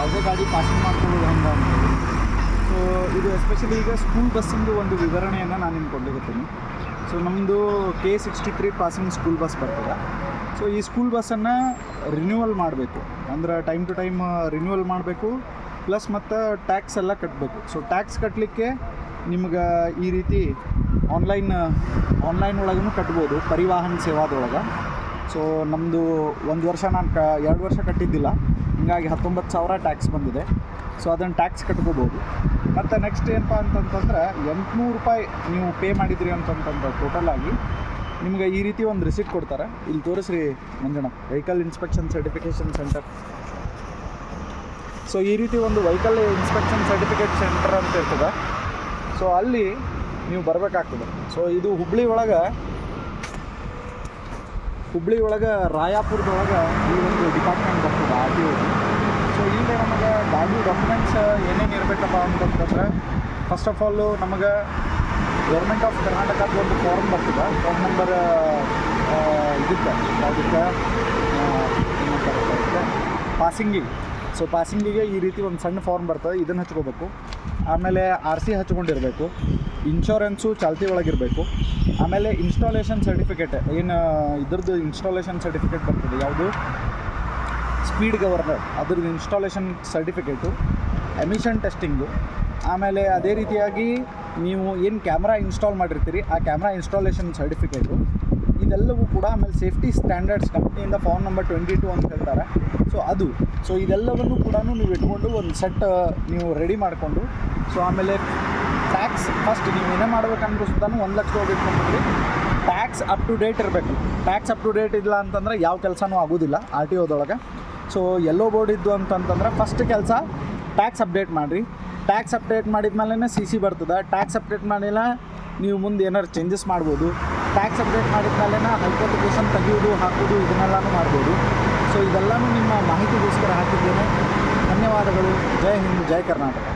ಯಾವುದೇ ಗಾಡಿ ಪಾಸಿಂಗ್ ಮಾಡ್ಕೊಳ್ಳೋದು ಹೆಂಗೆ ಅಂತೇಳಿ. ಸೊ ಇದು ಎಸ್ಪೆಷಲಿ ಈಗ ಸ್ಕೂಲ್ ಬಸ್ಸಿಂದು ಒಂದು ವಿವರಣೆಯನ್ನು ನಾನು ನಿಮ್ಗೆ ಕೊಡ್ಲಿಕತ್ತೀನಿ. ಸೊ ನಮ್ಮದು K63 ಪಾಸಿಂಗ್ ಸ್ಕೂಲ್ ಬಸ್ ಬರ್ತದೆ. ಸೊ ಈ ಸ್ಕೂಲ್ ಬಸ್ಸನ್ನು ರಿನ್ಯೂವಲ್ ಮಾಡಬೇಕು, ಅಂದ್ರೆ ಟೈಮ್ ಟು ಟೈಮ್ ರಿನ್ಯೂವಲ್ ಮಾಡಬೇಕು, ಪ್ಲಸ್ ಮತ್ತು ಟ್ಯಾಕ್ಸ್ ಎಲ್ಲ ಕಟ್ಟಬೇಕು. ಸೊ ಟ್ಯಾಕ್ಸ್ ಕಟ್ಟಲಿಕ್ಕೆ ನಿಮ್ಗೆ ಈ ರೀತಿ ಆನ್ಲೈನ್ ಒಳಗೂ ಕಟ್ಬೋದು, ಪರಿವಾಹನ್ ಸೇವಾದೊಳಗೆ. ಸೊ ನಮ್ಮದು 1 ವರ್ಷ ನಾನು 2 ವರ್ಷ ಕಟ್ಟಿದ್ದಿಲ್ಲ, ಹೀಗಾಗಿ 19,000 ಟ್ಯಾಕ್ಸ್ ಬಂದಿದೆ. ಸೊ ಅದನ್ನು ಟ್ಯಾಕ್ಸ್ ಕಟ್ಕೋಬೋದು. ಮತ್ತು ನೆಕ್ಸ್ಟ್ ಏನಪ್ಪ ಅಂತಂತಂದ್ರೆ ₹800 ನೀವು ಪೇ ಮಾಡಿದ್ರಿ ಅಂತಂತಂದ್ರೆ ಟೋಟಲಾಗಿ ನಿಮ್ಗೆ ಈ ರೀತಿ ಒಂದು ರಿಸಿಪ್ಟ್ ಕೊಡ್ತಾರೆ. ಇಲ್ಲಿ ತೋರಿಸ್ರಿ Manjanna, vehicle inspection certification centre. So ಈ ರೀತಿ ಒಂದು ವೆಹಿಕಲ್ ಇನ್ಸ್ಪೆಕ್ಷನ್ ಸರ್ಟಿಫಿಕೇಟ್ ಸೆಂಟರ್ ಅಂತ ಇರ್ತದೆ. ಸೊ ಅಲ್ಲಿ ನೀವು ಬರಬೇಕಾಗ್ತದೆ. ಸೊ ಇದು ಹುಬ್ಳಿ ಒಳಗೆ ರಾಯಾಪುರದೊಳಗೆ ಈ ಒಂದು ಡಿಪಾರ್ಟ್ಮೆಂಟ್ ಬರ್ತದೆ, RTO. ಸೊ ಇಲ್ಲಿ ನಮಗೆ ಗಾಡಿ ಡಾಕ್ಯುಮೆಂಟ್ಸ್ ಏನೇನು ಇರಬೇಕಪ್ಪ ಅಂತಂತಂದ್ರೆ, ಫಸ್ಟ್ ಆಫ್ ಆಲು ನಮಗೆ ಗೌರ್ಮೆಂಟ್ ಆಫ್ ಕರ್ನಾಟಕದ ಒಂದು ಫಾರ್ಮ್ ಬರ್ತದೆ, ಫಾರ್ಮ್ ನಂಬರ್ ಇದಕ್ಕೆ ಪಾಸಿಂಗಿಗೆ. ಸೊ ಪಾಸಿಂಗಿಗೆ ಈ ರೀತಿ ಒಂದು ಸಣ್ಣ ಫಾರ್ಮ್ ಬರ್ತದೆ, ಇದನ್ನು ಹಚ್ಕೋಬೇಕು. ಆಮೇಲೆ RC ಹಚ್ಕೊಂಡಿರಬೇಕು, ಇನ್ಶೂರೆನ್ಸು ಚಾಲ್ತಿ ಒಳಗಿರಬೇಕು. ಆಮೇಲೆ ಇನ್ಸ್ಟಾಲೇಷನ್ ಸರ್ಟಿಫಿಕೇಟ್, ಏನು ಇದ್ರದ್ದು ಇನ್ಸ್ಟಾಲೇಷನ್ ಸರ್ಟಿಫಿಕೇಟ್ ಬರ್ತದೆ, ಯಾವುದು ಸ್ಪೀಡ್ ಗವರ್ನರ್, ಅದ್ರದ್ದು ಇನ್ಸ್ಟಾಲೇಷನ್ ಸರ್ಟಿಫಿಕೇಟು, ಎಮಿಷನ್ ಟೆಸ್ಟಿಂಗು. ಆಮೇಲೆ ಅದೇ ರೀತಿಯಾಗಿ ನೀವು ಏನು ಕ್ಯಾಮ್ರಾ ಇನ್ಸ್ಟಾಲ್ ಮಾಡಿರ್ತೀರಿ ಆ ಕ್ಯಾಮ್ರಾ ಇನ್ಸ್ಟಾಲೇಷನ್ ಸರ್ಟಿಫಿಕೇಟು, ಇದೆಲ್ಲವೂ ಕೂಡ. ಆಮೇಲೆ ಸೇಫ್ಟಿ ಸ್ಟ್ಯಾಂಡರ್ಡ್ಸ್ ಕಂಪ್ನಿಯಿಂದ ಫಾರ್ಮ್ ನಂಬರ್ 22 ಅಂತ ಹೇಳ್ತಾರೆ. ಸೊ ಇದೆಲ್ಲವನ್ನು ಕೂಡ ನೀವು ಇಟ್ಕೊಂಡು ಒಂದು ಸೆಟ್ ನೀವು ರೆಡಿ ಮಾಡಿಕೊಂಡು, ಸೊ ಆಮೇಲೆ ಟ್ಯಾಕ್ಸ್ ಫಸ್ಟ್ ನೀವು ಏನೇ ಮಾಡ್ಬೇಕಂದ್ರೂ ಸುತ್ತ 1 ಲಕ್ಷ ಇಟ್ಕೊಂಡ್ರಿ. ಟ್ಯಾಕ್ಸ್ ಅಪ್ ಟು ಡೇಟ್ ಇರಬೇಕು. ಟ್ಯಾಕ್ಸ್ ಅಪ್ ಟು ಡೇಟ್ ಇಲ್ಲ ಅಂತಂದರೆ ಯಾವ ಕೆಲಸನೂ ಆಗೋದಿಲ್ಲ RTOದೊಳಗೆ. ಸೊ ಎಲ್ಲೋ ಬೋರ್ಡ್ ಇದ್ದು ಅಂತಂತಂದ್ರೆ ಫಸ್ಟ್ ಕೆಲಸ ಟ್ಯಾಕ್ಸ್ ಅಪ್ಡೇಟ್ ಮಾಡಿರಿ. ಟ್ಯಾಕ್ಸ್ ಅಪ್ಡೇಟ್ ಮಾಡಿದ್ಮೇಲೆ CC ಬರ್ತದೆ. ಟ್ಯಾಕ್ಸ್ ಅಪ್ಡೇಟ್ ಮಾಡಿಲ್ಲ ನೀವು ಮುಂದೆ ಏನಾದ್ರು ಚೇಂಜಸ್ ಮಾಡ್ಬೋದು. ಟ್ಯಾಕ್ಸ್ ಅಪ್ಡೇಟ್ ಮಾಡಿದ್ಮೇಲೆ ಹೈಪೋಥಿಕೇಷನ್ ತೆಗೆಯೋದು ಹಾಕೋದು ಇದನ್ನೆಲ್ಲನೂ ಮಾಡ್ಬೋದು. ಸೊ ಇದೆಲ್ಲನೂ ನಿಮ್ಮ ಮಾಹಿತಿಗೋಸ್ಕರ ಹಾಕಿದ್ದೇನೆ. ಧನ್ಯವಾದಗಳು. ಜೈ ಹಿಂದ್, ಜೈ ಕರ್ನಾಟಕ.